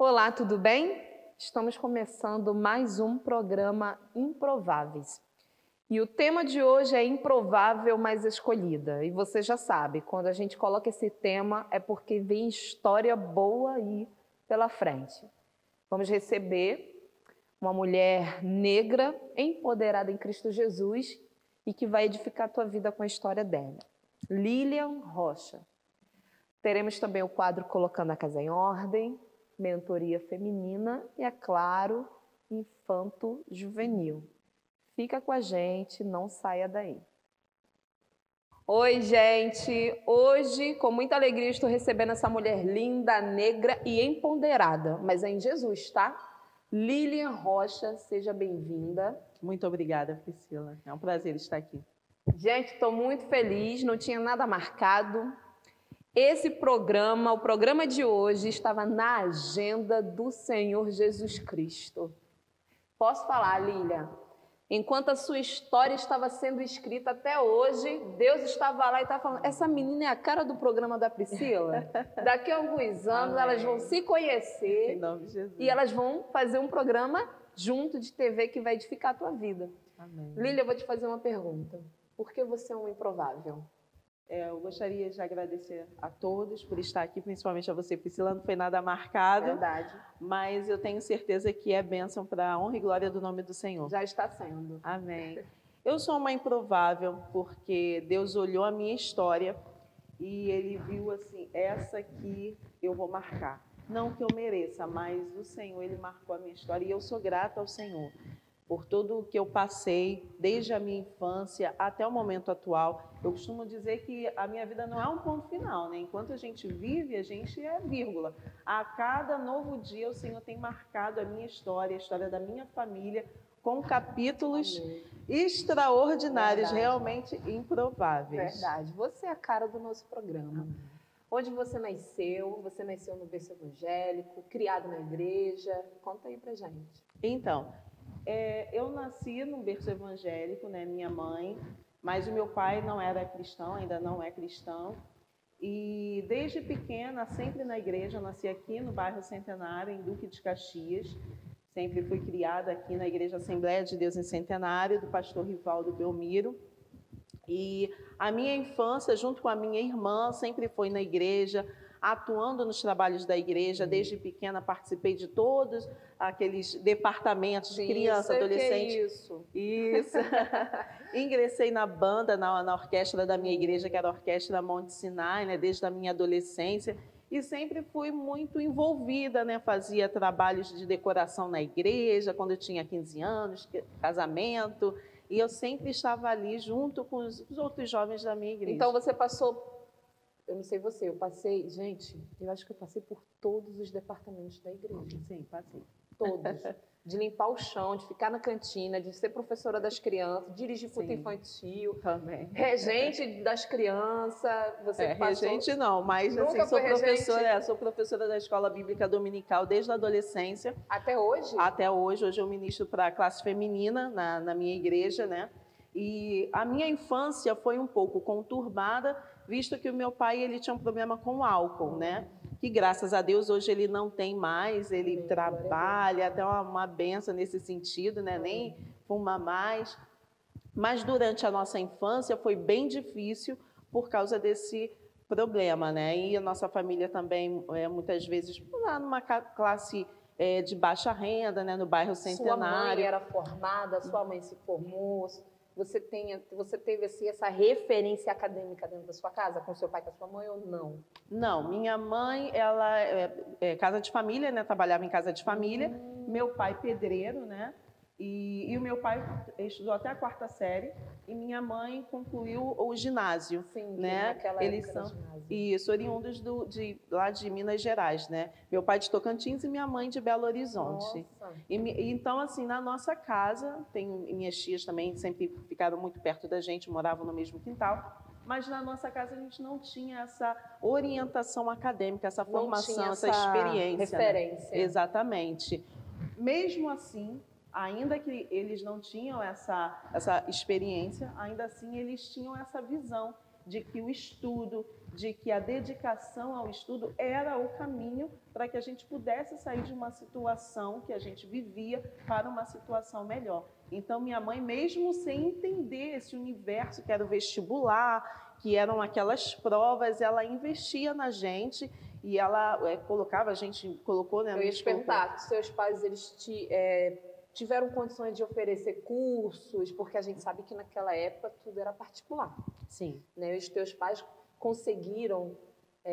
Olá, tudo bem? Estamos começando mais um programa Improváveis. E o tema de hoje é Improvável, mas Escolhida. E você já sabe, quando a gente coloca esse tema é porque vem história boa aí pela frente. Vamos receber uma mulher negra, empoderada em Cristo Jesus e que vai edificar a tua vida com a história dela. Lilian Rocha. Teremos também o quadro Colocando a Casa em Ordem, mentoria feminina e, é claro, infanto-juvenil. Fica com a gente, não saia daí. Oi, gente! Hoje, com muita alegria, estou recebendo essa mulher linda, negra e empoderada, mas é em Jesus, tá? Lilian Rocha, seja bem-vinda. Muito obrigada, Priscila. É um prazer estar aqui. Gente, estou muito feliz, não tinha nada marcado. Esse programa, o programa de hoje, estava na agenda do Senhor Jesus Cristo. Posso falar, Lilian? Enquanto a sua história estava sendo escrita até hoje, Deus estava lá e estava falando, essa menina é a cara do programa da Priscila. Daqui a alguns anos Amém. Elas vão se conhecer Em nome de Jesus. E elas vão fazer um programa junto de TV que vai edificar a tua vida. Amém. Lilian, eu vou te fazer uma pergunta. Por que você é um improvável? Eu gostaria de agradecer a todos por estar aqui, principalmente a você, Priscila. Não foi nada marcado, Verdade. mas eu tenho certeza que é bênção para a honra e glória do nome do Senhor. Já está sendo. Amém. Eu sou uma improvável porque Deus olhou a minha história e Ele viu assim, essa aqui eu vou marcar. Não que eu mereça, mas o Senhor, Ele marcou a minha história e eu sou grata ao Senhor por tudo o que eu passei, desde a minha infância até o momento atual. Eu costumo dizer que a minha vida não é um ponto final, né? Enquanto a gente vive, a gente é vírgula. A cada novo dia, o Senhor tem marcado a minha história, a história da minha família, com capítulos extraordinários, realmente improváveis. Verdade. Você é a cara do nosso programa. Onde você nasceu? Você nasceu no berço evangélico, criado na igreja? Conta aí pra gente. Então, eu nasci num berço evangélico, né, minha mãe, mas o meu pai não era cristão, ainda não é cristão. E desde pequena, sempre na igreja, eu nasci aqui no bairro Centenário, em Duque de Caxias. Sempre fui criada aqui na Igreja Assembleia de Deus em Centenário, do pastor Rivaldo Belmiro. E a minha infância, junto com a minha irmã, sempre foi na igreja, atuando nos trabalhos da igreja. Desde pequena participei de todos aqueles departamentos de criança, adolescente. Que é isso. Isso. Ingressei na banda, na orquestra da minha igreja, que era a Orquestra Monte Sinai, né, desde a minha adolescência. E sempre fui muito envolvida, né? Fazia trabalhos de decoração na igreja, quando eu tinha 15 anos, casamento. E eu sempre estava ali junto com os outros jovens da minha igreja. Então você passou... Eu não sei você, eu passei... Gente, eu acho que eu passei por todos os departamentos da igreja. Sim, passei. Todos. De limpar o chão, de ficar na cantina, de ser professora das crianças, dirigir culto infantil. Também. Regente das crianças. Você passou... Regente não, mas assim, sou professora da Escola Bíblica Dominical desde a adolescência. Até hoje? Até hoje. Hoje eu ministro para a classe feminina na minha igreja, né? E a minha infância foi um pouco conturbada, visto que o meu pai ele tinha um problema com o álcool, né? Que graças a Deus hoje ele não tem mais, ele trabalha, até uma benção nesse sentido, né? Nem fuma mais. Mas durante a nossa infância foi bem difícil por causa desse problema, né? E a nossa família também, muitas vezes, lá numa classe de baixa renda, né? No bairro Centenário. Sua mãe era formada, sua mãe se formou... Você teve assim, essa referência acadêmica dentro da sua casa, com seu pai e com a sua mãe, ou não? Não, minha mãe, ela é casa de família, né? Trabalhava em casa de família. Meu pai, pedreiro, né? E o meu pai estudou até a 4ª série e minha mãe concluiu o ginásio. Sim, né? Naquela Eles época são isso, oriundos lá de Minas Gerais, né? Meu pai de Tocantins e minha mãe de Belo Horizonte. Nossa. Então, assim, na nossa casa, minhas tias também sempre ficaram muito perto da gente, moravam no mesmo quintal. Mas na nossa casa a gente não tinha essa orientação acadêmica, essa formação, essa experiência. Referência. Né? Exatamente. Mesmo assim, ainda que eles não tinham essa experiência, ainda assim eles tinham essa visão de que o estudo, de que a dedicação ao estudo era o caminho para que a gente pudesse sair de uma situação que a gente vivia para uma situação melhor. Então, minha mãe, mesmo sem entender esse universo que era o vestibular, que eram aquelas provas, ela investia na gente e ela colocava, a gente colocou... Né, eu ia te perguntar, seus pais, eles tiveram condições de oferecer cursos, porque a gente sabe que naquela época tudo era particular. Sim. Né? Os teus pais conseguiram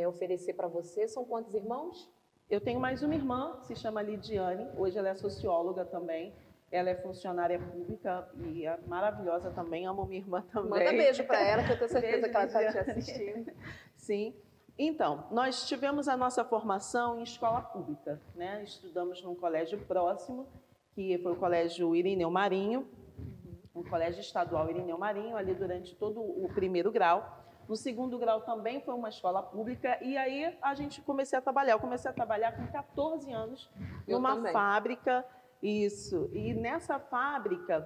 oferecer para você? São quantos irmãos? Eu tenho mais uma irmã, se chama Lidiane, hoje ela é socióloga também, ela é funcionária pública e é maravilhosa também, amo minha irmã também. Manda beijo para ela, que eu tenho certeza beijo, que ela está te assistindo. Sim. Então, nós tivemos a nossa formação em escola pública, né? Estudamos num colégio próximo, que foi o Colégio Irineu Marinho, um colégio estadual Irineu Marinho, ali durante todo o primeiro grau. No segundo grau também foi uma escola pública, e aí a gente comecei a trabalhar. Eu comecei a trabalhar com 14 anos numa fábrica, isso. E nessa fábrica,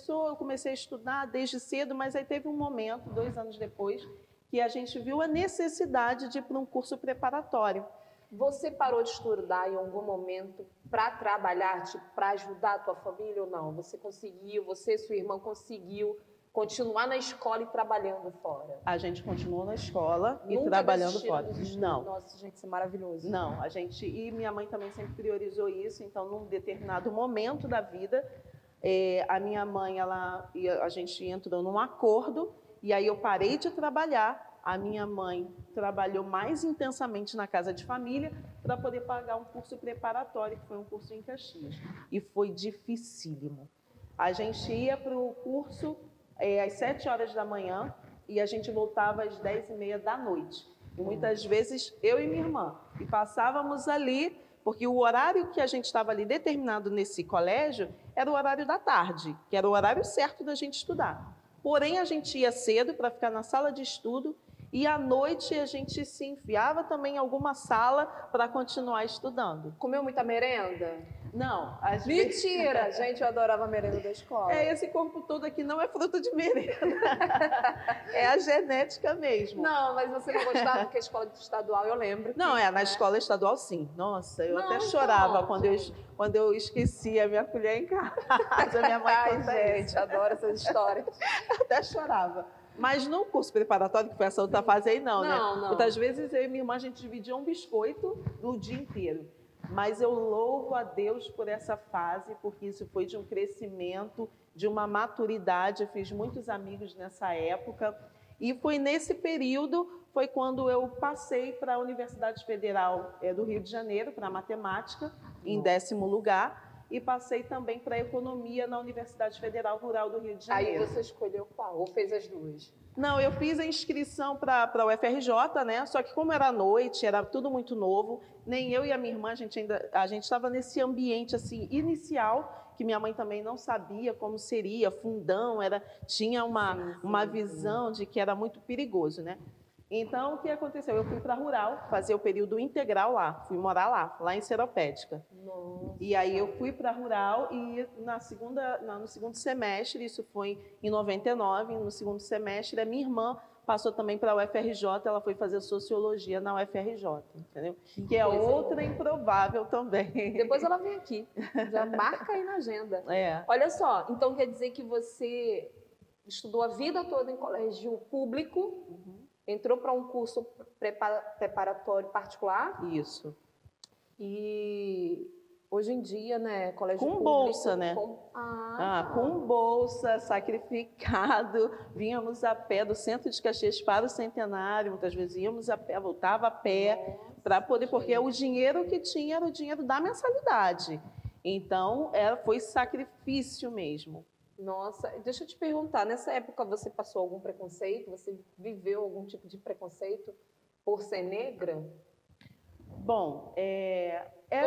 eu comecei a estudar desde cedo, mas aí teve um momento, 2 anos depois, que a gente viu a necessidade de ir para um curso preparatório. Você parou de estudar em algum momento para trabalhar, para ajudar a tua família ou não? Você e sua irmã conseguiu continuar na escola e trabalhando fora? A gente continuou na escola e Nunca trabalhando fora. Não. Nossa, gente, isso é maravilhoso. Não, e minha mãe também sempre priorizou isso, então num determinado momento da vida, a minha mãe, a gente entrou num acordo, e aí eu parei de trabalhar. A minha mãe trabalhou mais intensamente na casa de família para poder pagar um curso preparatório, que foi um curso em Caxias. E foi dificílimo. A gente ia para o curso às 7 horas da manhã e a gente voltava às 10h30 da noite. E muitas vezes eu e minha irmã. E passávamos ali, porque o horário que a gente estava ali determinado nesse colégio era o horário da tarde, que era o horário certo da gente estudar. Porém, a gente ia cedo para ficar na sala de estudo e à noite a gente se enfiava também em alguma sala para continuar estudando. Comeu muita merenda? Não. Mentira! Gente, eu adorava a merenda da escola. Esse corpo todo aqui não é fruto de merenda. É a genética mesmo. Não, mas você não gostava porque a escola estadual, eu lembro. Não, na escola estadual, sim. Nossa, eu até chorava quando eu esquecia a minha colher em casa. Minha mãe gente, adoro essas histórias. Eu até chorava. Mas no curso preparatório, que foi essa outra fase aí, não, né? Não. Muitas vezes eu e minha irmã, a gente dividia um biscoito no dia inteiro. Mas eu louvo a Deus por essa fase, porque isso foi de um crescimento, de uma maturidade. Eu fiz muitos amigos nessa época. E foi nesse período, foi quando eu passei para a Universidade Federal do Rio de Janeiro, para a matemática, em 10º lugar. E passei também para a economia na Universidade Federal Rural do Rio de Janeiro. Aí você escolheu qual? Ou fez as duas? Não, eu fiz a inscrição para a UFRJ, né? Só que como era à noite, era tudo muito novo, nem eu e a minha irmã, a gente estava nesse ambiente assim inicial, que minha mãe também não sabia como seria, fundão, tinha uma visão de que era muito perigoso, né? Então, o que aconteceu? Eu fui para a Rural, fazer o período integral lá, fui morar lá em Seropédica. Nossa. E aí eu fui para a Rural e no segundo semestre, isso foi em 99, no segundo semestre, a minha irmã passou também para a UFRJ, ela foi fazer Sociologia na UFRJ, entendeu? Que é outra improvável também. Depois ela vem aqui, já marca aí na agenda. Olha só, então quer dizer que você estudou a vida toda em colégio público, entrou para um curso preparatório particular? Isso. E hoje em dia, né, colégio com público... bolsa, né? Com bolsa, sacrificado. Vínhamos a pé do centro de Caxias para o Centenário, muitas vezes íamos a pé, voltava a pé, para poder, porque o dinheiro que tinha era o dinheiro da mensalidade. Então, foi sacrifício mesmo. Nossa, deixa eu te perguntar, nessa época você passou algum preconceito? Você viveu algum tipo de preconceito por ser negra? Bom,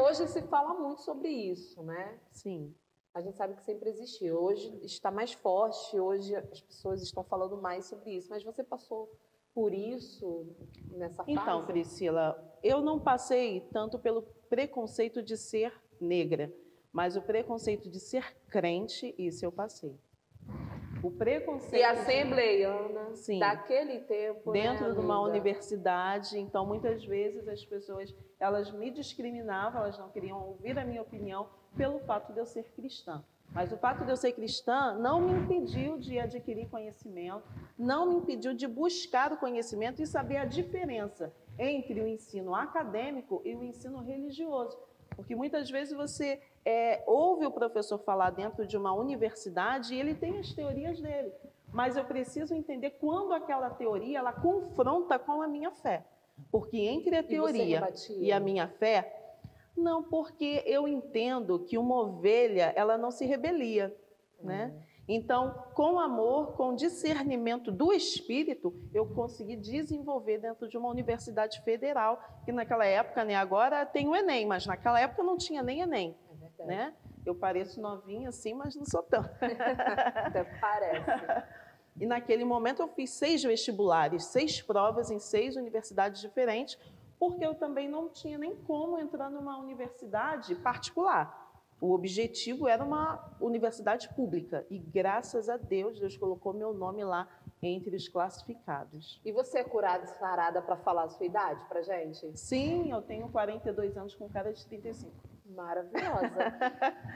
hoje se fala muito sobre isso, né? Sim. A gente sabe que sempre existiu. Hoje está mais forte, hoje as pessoas estão falando mais sobre isso. Mas você passou por isso nessa fase? Então, Priscila, eu não passei tanto pelo preconceito de ser negra, mas o preconceito de ser crente, isso eu passei. O preconceito... E assembleiana, sim, daquele tempo, dentro né, de uma amiga? Universidade, então muitas vezes as pessoas, elas me discriminavam, elas não queriam ouvir a minha opinião pelo fato de eu ser cristã. Mas o fato de eu ser cristã não me impediu de adquirir conhecimento, não me impediu de buscar o conhecimento e saber a diferença entre o ensino acadêmico e o ensino religioso. Porque muitas vezes você ouve o professor falar dentro de uma universidade e ele tem as teorias dele, mas eu preciso entender quando aquela teoria ela confronta com a minha fé. Porque entre a teoria e a minha fé, não, porque eu entendo que uma ovelha, ela não se rebelia, né? Então, com amor, com discernimento do Espírito, eu consegui desenvolver dentro de uma universidade federal, que naquela época, né, agora tem o Enem, mas naquela época não tinha nem Enem, né? Eu pareço novinha assim, mas não sou tão. Até parece. E naquele momento eu fiz 6 vestibulares, 6 provas em 6 universidades diferentes, porque eu também não tinha nem como entrar numa universidade particular. O objetivo era uma universidade pública e, graças a Deus, Deus colocou meu nome lá entre os classificados. E você é curada e sarada para falar a sua idade para gente? Sim, eu tenho 42 anos com cara de 35. Maravilhosa.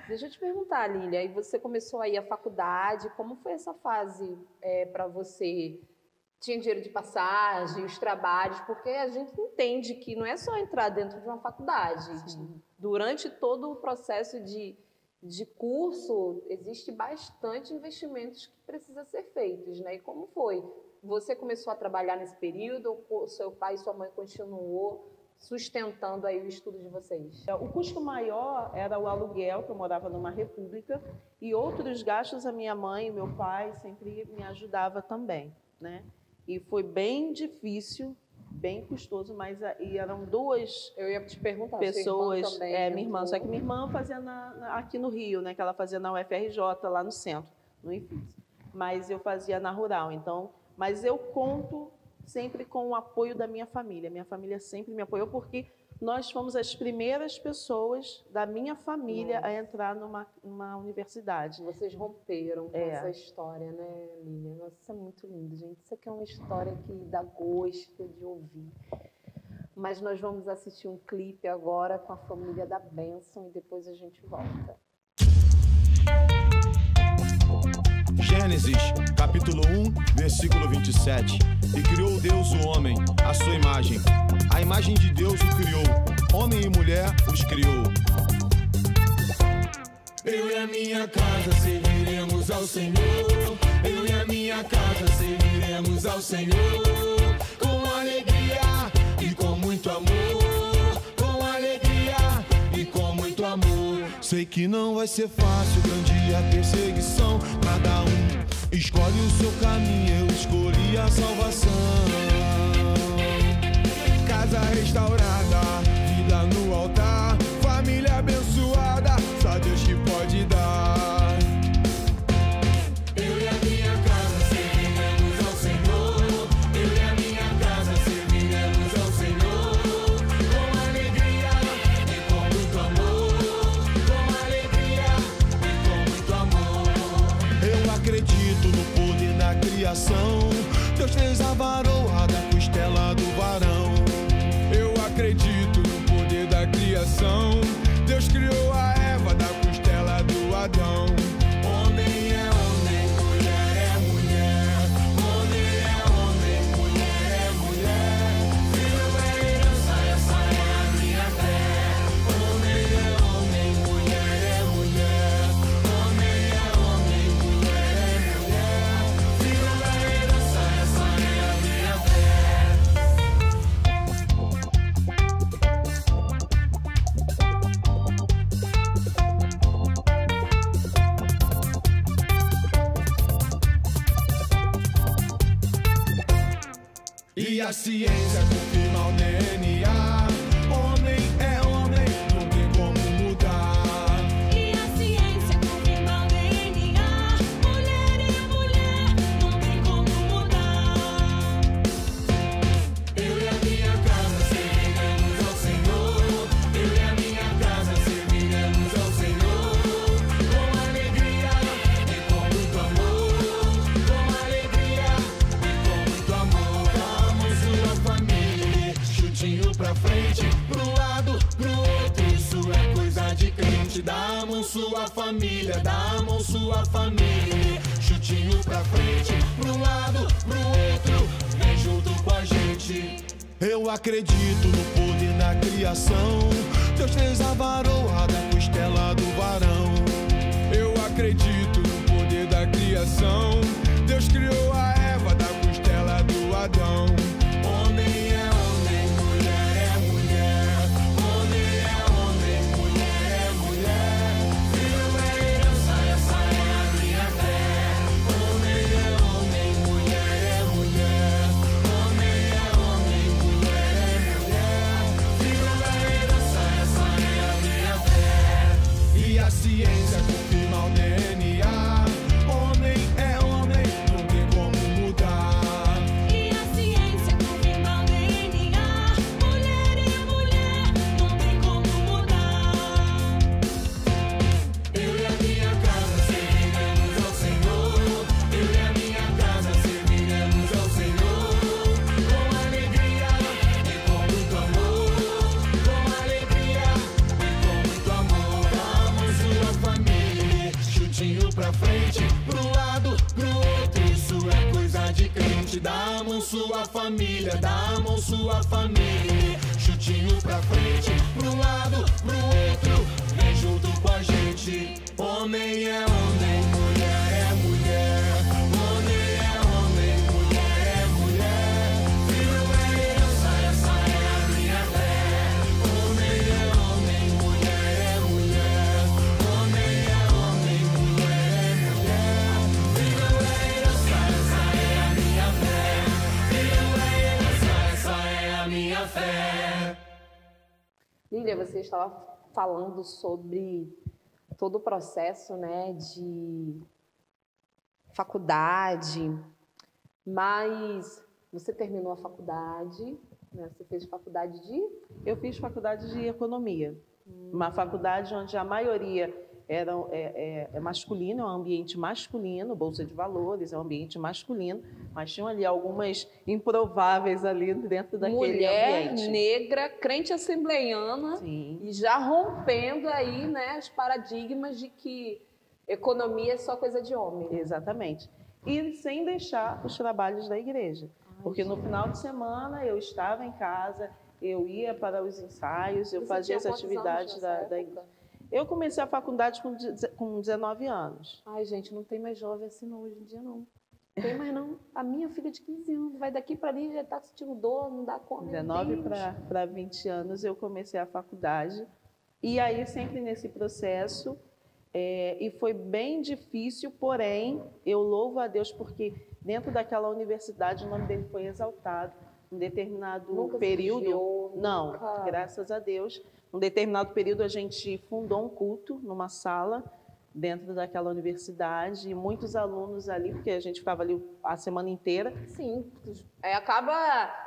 Deixa eu te perguntar, Lília, aí você começou aí a faculdade, como foi essa fase para você? Tinha dinheiro de passagem, os trabalhos, porque a gente entende que não é só entrar dentro de uma faculdade. Sim. Durante todo o processo de curso, existe bastante investimentos que precisam ser feitos, né? E como foi? Você começou a trabalhar nesse período ou seu pai e sua mãe continuou sustentando aí o estudo de vocês? O custo maior era o aluguel, que eu morava numa república, e outros gastos a minha mãe e meu pai sempre me ajudavam também, né? E foi bem difícil, bem custoso, mas eram 2 eu ia te perguntar, pessoas. Também, minha irmã, só que minha irmã fazia aqui no Rio, né? Que ela fazia na UFRJ, lá no centro, no IFIS. Mas eu fazia na Rural, então. Mas eu conto sempre com o apoio da minha família. Minha família sempre me apoiou, porque nós fomos as primeiras pessoas da minha família a entrar numa universidade. Vocês romperam com essa história, né, Lília? Nossa, isso é muito lindo, gente. Isso aqui é uma história que dá gosto de ouvir. Mas nós vamos assistir um clipe agora com a família da Bênção e depois a gente volta. Gênesis, capítulo 1, versículo 27. E criou Deus o homem, à sua imagem. A imagem de Deus o criou. Homem e mulher os criou. Eu e a minha casa serviremos ao Senhor. Eu e a minha casa serviremos ao Senhor. Com alegria e com muito amor. Com alegria e com muito amor. Sei que não vai ser fácil, grande a perseguição. Cada um escolhe o seu caminho, eu escolhi a salvação. Casa restaurada, vida no altar, família abençoada, só Deus que pode dar. Eu e a minha casa serviremos ao Senhor. Eu e a minha casa serviremos ao Senhor. Com alegria e com muito amor. Com alegria e com muito amor. Eu acredito no poder da criação. Deus fez a varoa da costela do varão. Eu acredito no poder da criação. Deus criou a Eva da costela do Adão. Homem é homem, mulher é mulher. Homem é homem, mulher é mulher. Filho é herança, essa é a minha fé. Homem é homem, mulher é mulher. Homem é homem, mulher é mulher. Filho é herança, essa é a minha fé. E a ciência confirma o DNA. Homem é homem, não tem como mudar. E a ciência confirma o DNA. Mulher é mulher, não tem como mudar. Eu e a minha casa serviremos ao Senhor. Eu e a minha casa serviremos ao Senhor. Com alegria e com muito amor. sua família, dá a mão sua família. Chutinho pra frente, pro lado, pro outro, vem junto com a gente. Eu acredito no poder da criação. Deus fez a varoa da costela do varão. Eu acredito no poder da criação. Deus criou a Eva da costela do Adão. Homem é homem, mulher é mulher. Homem é homem, mulher é mulher. Filho é herança, essa é a minha fé. Homem é homem, mulher é mulher. Homem é homem, mulher é mulher. Filho é herança, essa é a minha fé. E a ciência confirma o DNA. Homem é homem, não tem como mudar. E a ciência confirma o DNA. Mulher é mulher, não tem como mudar. Eu e a minha casa serviremos ao Senhor. Eu e a minha casa serviremos ao Senhor. Com alegria e com muito amor. Com alegria e com muito amor. Vamos sua família. Chutinho pra frente, pro lado, pro outro. Isso é coisa de crente. Dá a mão sua família, dá a mão sua família. Chutinho pra frente, pro lado, pro outro. Vem junto com a gente. Homem é homem, mulher é mulher. Homem é homem, mulher é mulher. Filho é herança, essa é a minha fé. Homem é homem, mulher é mulher. Homem é homem, mulher é mulher. Filho é herança, essa é a minha fé. Filho é herança, essa é a minha fé. Lília, você estava falando sobre todo o processo, né, de faculdade, mas você terminou a faculdade, né? Você fez faculdade de... Eu fiz faculdade de economia, uma faculdade onde a maioria é masculino, é um ambiente masculino, bolsa de valores, é um ambiente masculino, mas tinham ali algumas improváveis ali dentro daquele Mulher, ambiente. negra, crente assembleiana, Sim. e já rompendo aí, né, os paradigmas de que economia é só coisa de homem. Exatamente. E sem deixar os trabalhos da igreja. Porque no final de semana eu estava em casa, eu ia para os ensaios, eu Você fazia tinha as quantos atividades anos nessa da época? Eu comecei a faculdade com 19 anos. Ai, gente, não tem mais jovem assim não, hoje em dia não. Não tem mais não. A minha filha de 15 anos vai daqui para ali, já está sentindo dor, não dá conta. 19 para 20 anos eu comecei a faculdade. E aí sempre nesse processo, e foi bem difícil, porém, eu louvo a Deus porque dentro daquela universidade o nome dele foi exaltado. Um determinado Nunca se período, desviou, não, nunca- graças a Deus, um determinado período a gente fundou um culto numa sala dentro daquela universidade e muitos alunos ali, porque a gente ficava ali a semana inteira. Sim, acaba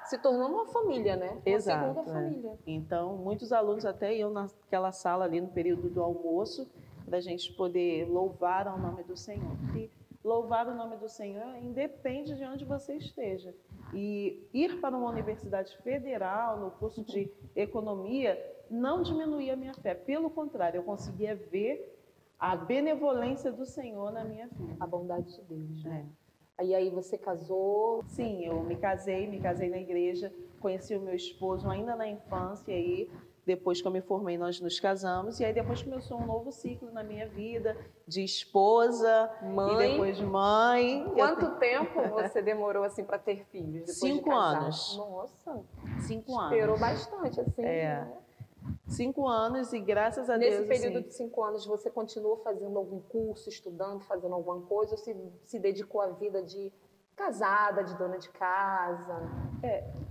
se tornando uma família, né? Uma Exato, segunda família. Então, muitos alunos até iam naquela sala ali no período do almoço para a gente poder louvar ao nome do Senhor. Porque louvar o nome do Senhor independe de onde você esteja. E ir para uma universidade federal, no curso de economia, não diminuía a minha fé. Pelo contrário, eu conseguia ver a benevolência do Senhor na minha vida. A bondade de Deus, né? É. Aí você casou. Sim, eu me casei na igreja, conheci o meu esposo ainda na infância, e aí, depois que eu me formei, nós nos casamos, e aí depois começou um novo ciclo na minha vida, de esposa, Mãe. e depois mãe. Quanto tempo você demorou assim para ter filhos? Depois de 5 casar? anos. Nossa, 5 anos. esperou bastante assim. É. Né? 5 anos, e graças a Nesse Deus, período assim, de 5 anos, você continuou fazendo algum curso, estudando, fazendo alguma coisa, ou se dedicou à vida de casada, de dona de casa?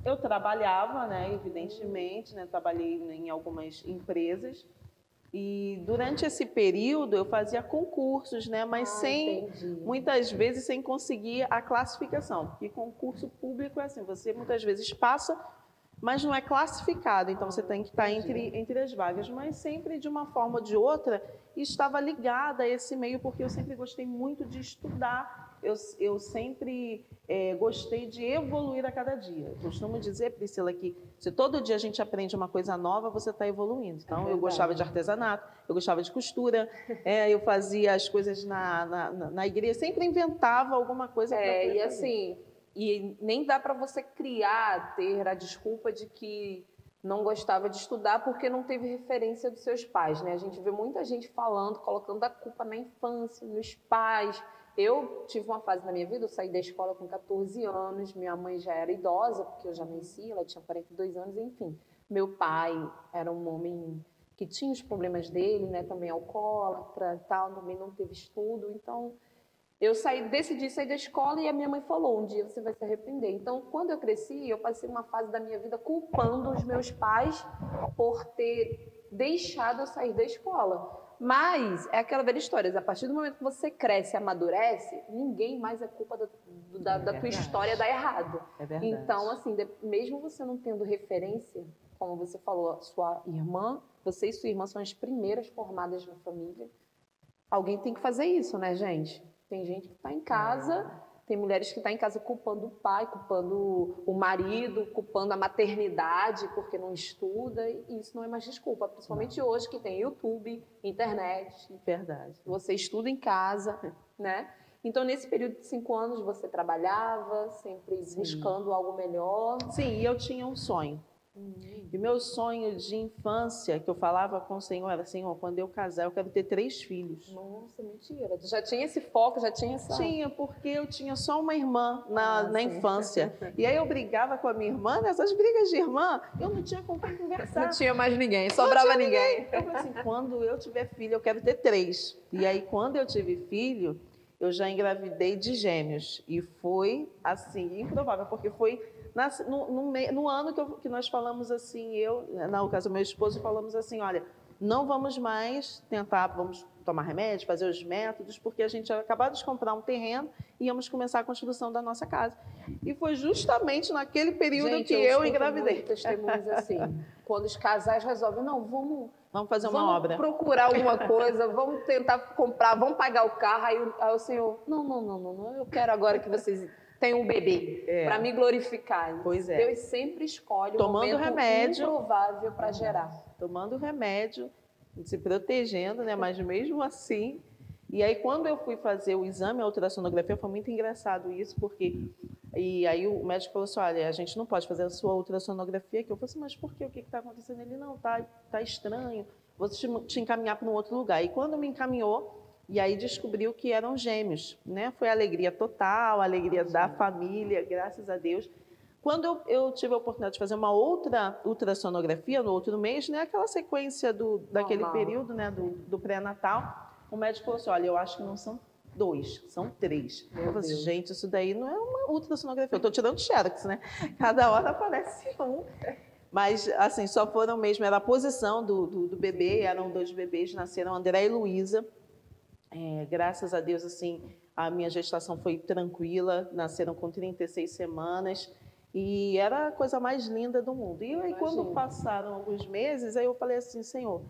eu trabalhava, né, evidentemente, né, trabalhei em algumas empresas, e durante esse período eu fazia concursos, né, mas Entendi. muitas vezes sem conseguir a classificação, porque concurso público é assim, você muitas vezes passa, mas não é classificado, então você tem que estar entre as vagas, mas sempre de uma forma ou de outra estava ligada a esse meio, porque eu sempre gostei muito de estudar eu sempre gostei de evoluir a cada dia. Eu costumo dizer, Priscila, que se todo dia a gente aprende uma coisa nova, você está evoluindo. Então, eu gostava de artesanato, eu gostava de costura, eu fazia as coisas na igreja, sempre inventava alguma coisa para poder E fazer. assim, e nem dá para você ter a desculpa de que não gostava de estudar porque não teve referência dos seus pais, né? A gente vê muita gente falando, colocando a culpa na infância, nos pais. Eu tive uma fase na minha vida, eu saí da escola com 14 anos, minha mãe já era idosa, porque eu já nasci, ela tinha 42 anos, enfim. Meu pai era um homem que tinha os problemas dele, né? Também alcoólatra e tal, também não teve estudo, então... Eu decidi sair da escola e a minha mãe falou, um dia você vai se arrepender. Então, quando eu cresci, eu passei uma fase da minha vida culpando os meus pais por ter deixado eu sair da escola. Mas é aquela velha história, a partir do momento que você cresce e amadurece, ninguém mais é culpa da tua história dar errado. É verdade. Então, assim, mesmo você não tendo referência, como você falou, sua irmã, você e sua irmã são as primeiras formadas na família, alguém tem que fazer isso, né, gente? Tem gente que está em casa, tem mulheres que estão em casa culpando o pai, culpando o marido, culpando a maternidade porque não estuda, e isso não é mais desculpa, principalmente hoje que tem YouTube, internet. Verdade. Você estuda em casa, né? Então, nesse período de 5 anos, você trabalhava, sempre buscando algo melhor. Sim, e eu tinha um sonho. E meu sonho de infância, que eu falava com o Senhor, era: Senhor, quando eu casar, eu quero ter 3 filhos. Nossa, mentira. Tu já tinha esse foco, já tinha essa... Tinha, porque eu tinha só uma irmã na sim. infância. E aí eu brigava com a minha irmã, nessas brigas de irmã, eu não tinha com quem conversar. Não tinha mais ninguém, sobrava ninguém. Eu falei assim: quando eu tiver filho, eu quero ter 3. E aí, quando eu tive filho, eu já engravidei de gêmeos. E foi, assim, improvável, porque foi no ano que nós falamos assim, no caso, meu esposo, falamos assim: olha, não vamos mais tentar, vamos tomar remédio, fazer os métodos, porque a gente tinha acabado de comprar um terreno e íamos começar a construção da nossa casa. E foi justamente naquele período Gente, que eu escuto engravidei. muitos testemunhos assim, quando os casais resolvem, não, Vamos fazer uma obra. procurar alguma coisa, vamos tentar comprar, vamos pagar o carro, aí o Senhor, não, eu quero agora que vocês tenham um bebê, para me glorificar. Pois é. Deus sempre escolhe Tomando um momento remédio. improvável para gerar. Tomando remédio, se protegendo, né? Mas mesmo assim. E aí, quando eu fui fazer o exame, a ultrassonografia, foi muito engraçado isso, porque... E aí o médico falou assim: olha, a gente não pode fazer a sua ultrassonografia aqui. Eu falei assim: mas por quê? O que está acontecendo? Ele: não, tá estranho, vou te encaminhar para um outro lugar. E quando me encaminhou, e aí descobriu que eram gêmeos, né? Foi alegria total, alegria da família, graças a Deus. Quando eu tive a oportunidade de fazer uma outra ultrassonografia no outro mês, né? Aquela sequência daquele Normal. período, né? Do pré-natal, o médico falou assim: olha, eu acho que não são 2, são 3. Eu falei assim: gente, isso daí não é uma ultrassonografia. Eu estou tirando xerox, né? Cada hora aparece um. Mas, assim, só foram mesmo, era a posição do bebê, eram 2 bebês, nasceram André e Luísa. Graças a Deus, assim, a minha gestação foi tranquila, nasceram com 36 semanas e era a coisa mais linda do mundo. E aí, quando passaram alguns meses, aí eu falei assim: Senhor,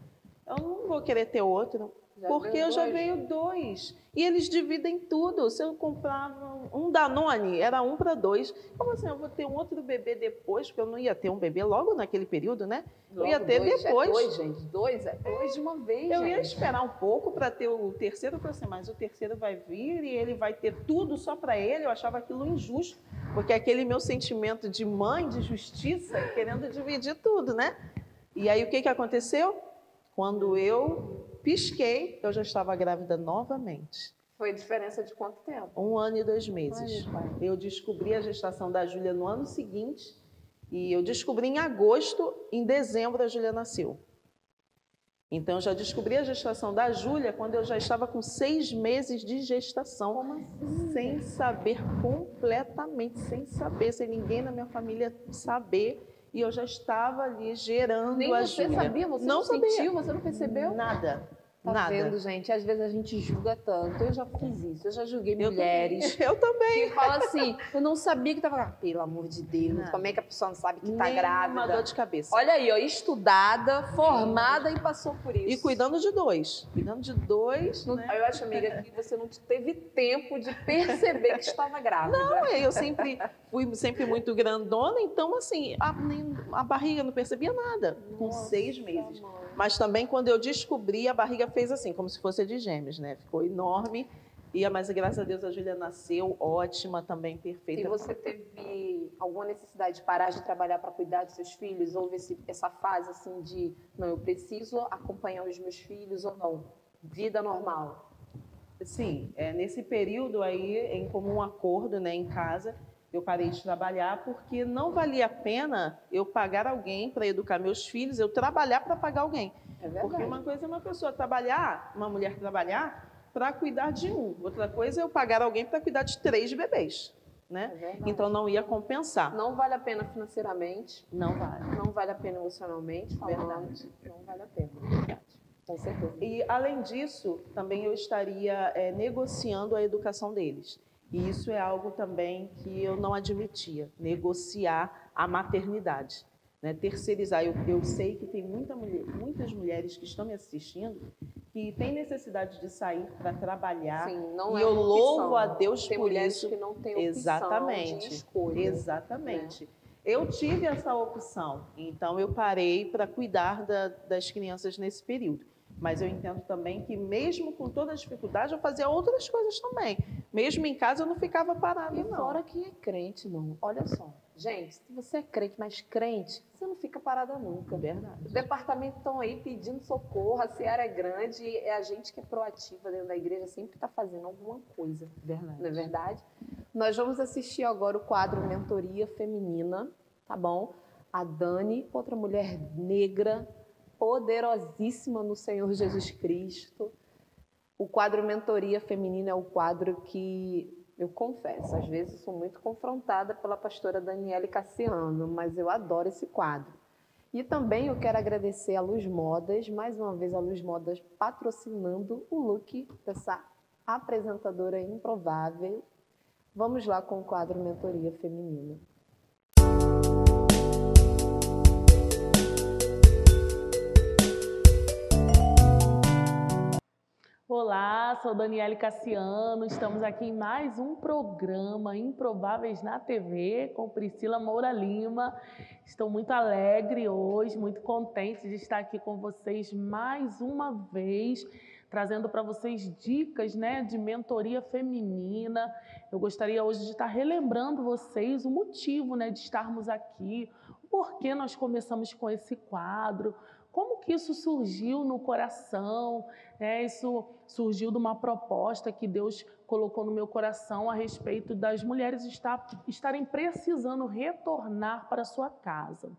eu não vou querer ter outro, porque eu já veio 2. E eles dividem tudo. Se eu comprava um Danone, era 1 para 2. Eu falei assim: eu vou ter um outro bebê depois, porque eu não ia ter um bebê logo naquele período, né? Eu ia ter depois. 2, gente. 2 de uma vez, Eu ia gente. esperar um pouco para ter o terceiro. Eu falei assim: mas o terceiro vai vir e ele vai ter tudo só para ele. Eu achava aquilo injusto, porque aquele meu sentimento de mãe, de justiça, querendo dividir tudo, né? E aí o que aconteceu? Quando eu pisquei, eu já estava grávida novamente. Foi diferença de quanto tempo? 1 ano e 2 meses. Ai, pai. Eu descobri a gestação da Júlia no ano seguinte e eu descobri em agosto, em dezembro a Júlia nasceu. Então, eu já descobri a gestação da Júlia quando eu já estava com 6 meses de gestação. Como assim? Sem saber, completamente sem saber, sem ninguém na minha família saber. E eu já estava ali gerando Nem a você Júlia. sabia? Você não sentiu? Você não percebeu? Nada. Tá Nada. vendo, gente? Às vezes a gente julga tanto. Eu já fiz isso, eu já julguei mulheres. Eu também. Que fala assim, eu não sabia que tava grávida. Pelo amor de Deus, Nada. como é que a pessoa não sabe que tá Nenhuma grávida? dor de cabeça. Olha aí, ó, estudada, formada e passou por isso. E cuidando de dois. Cuidando de dois, Não- né? Eu acho, amiga, que você não teve tempo de perceber que estava grávida. Não, eu sempre fui sempre muito grandona, então assim, a barriga não percebia nada. Com 6 meses. mãe. Mas também quando eu descobri, a barriga fez assim, como se fosse de gêmeos, né? Ficou enorme. Mas graças a Deus a Júlia nasceu ótima também, perfeita. E você teve alguma necessidade de parar de trabalhar para cuidar dos seus filhos? Houve essa fase assim de, não, eu preciso acompanhar os meus filhos ou não? Vida normal. Sim, nesse período aí, em comum acordo, né, em casa, eu parei de trabalhar porque não valia a pena eu pagar alguém para educar meus filhos, eu trabalhar para pagar alguém. É verdade. Porque uma coisa é uma pessoa trabalhar, uma mulher trabalhar para cuidar de um. Outra coisa é eu pagar alguém para cuidar de 3 bebês, né? É verdade. Então não ia compensar. Não vale a pena financeiramente, Não vale. não vale a pena emocionalmente falando. Verdade. Não vale a pena, verdade. Com certeza. E, além disso, também eu estaria negociando a educação deles. E isso é algo também que eu não admitia, negociar a maternidade, né? Terceirizar. Eu sei que tem muitas mulheres que estão me assistindo que têm necessidade de sair para trabalhar. Sim, não e é eu uma louvo opção. a Deus Tem por mulheres isso. que não têm opção Exatamente. de escolha. Exatamente. Eu tive essa opção, então eu parei para cuidar das crianças nesse período. Mas eu entendo também que mesmo com toda a dificuldade, eu fazia outras coisas também. Mesmo em casa, eu não ficava parada, E não. fora que é crente, não. Olha só. Gente, se você é crente, mas crente, você não fica parada nunca. Verdade. Os departamentos estão aí pedindo socorro, a seara é grande, e é a gente que é proativa dentro da igreja, sempre está fazendo alguma coisa. Verdade. Não é verdade? Nós vamos assistir agora o quadro Mentoria Feminina, tá bom? A Dani, outra mulher negra, poderosíssima no Senhor Jesus Cristo. O quadro Mentoria Feminina é o quadro que, eu confesso, às vezes eu sou muito confrontada pela pastora Daniele Cassiano, mas eu adoro esse quadro. E também eu quero agradecer a Luz Modas, mais uma vez a Luz Modas patrocinando o look dessa apresentadora improvável. Vamos lá com o quadro Mentoria Feminina. Olá, sou Daniele Cassiano, estamos aqui em mais um programa Improváveis na TV com Priscila Moura Lima. Estou muito alegre hoje, muito contente de estar aqui com vocês mais uma vez, trazendo para vocês dicas, né, de mentoria feminina. Eu gostaria hoje de estar relembrando vocês o motivo, né, de estarmos aqui, o porquê nós começamos com esse quadro, como que isso surgiu no coração, né? Isso surgiu de uma proposta que Deus colocou no meu coração a respeito das mulheres estarem precisando retornar para a sua casa.